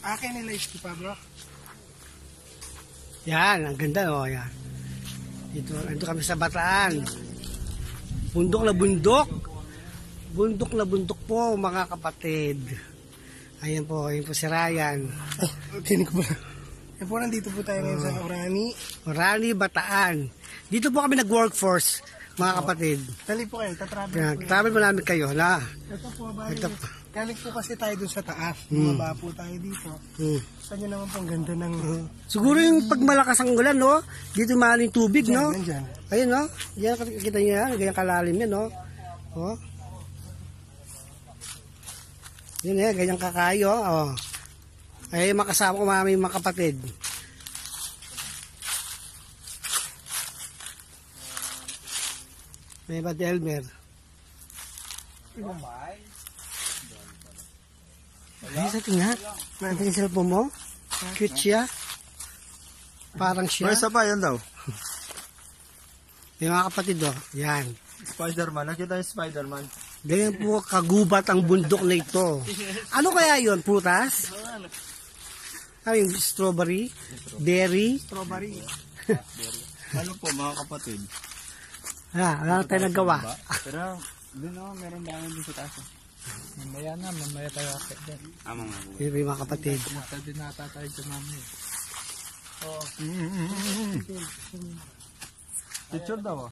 Akin nila iski pa bro. Yan, ang ganda oh, yan. Dito kami sa Bataan. Bundok na bundok. Bundok na bundok po mga kapatid. Ayan po si Ryan. Tinig ko ba? Yan po, nandito po tayo ngayon sa Orani. Orani, Bataan. Dito po kami nag-workforce, mga kapatid. Dali po kayo, tatravel Yan, po. travel mo namin kayo, na. Ito po, bali. Ito. Galing po kasi tayo dun sa taas. Bumaba po tayo dito. Gusto nyo naman po ang ganda ng... Siguro yung pag malakas ang ulan, no? Dito maling tubig, no? Nandyan. Ayun, no? Yan, kita nyo yan. Ganyan kalalim yan, no? Oh. Yun eh, ganyan kakayo, oh. Ay, makasama ko mga kapatid. May ba Elmer? Ay, sa tingnan. Nandiyan yung cellphone mo? Cute siya. Parang siya. May isa pa, yan daw. May mga kapatid, oh. Yan. Spider-Man. Nakita yung Spider-Man. Ganyan po kagubat ang bundok na ito. Ano kaya yun? Prutas? Ano yung strawberry? Berry? Strawberry. Ano po mga kapatid? Wala na tayo nagawa. Pero, doon naman, meron dami din sa taas. Mamaya tayo akit din. Yun po yung mga kapatid. Pumunta din nata tayo sa mami. Picture daw.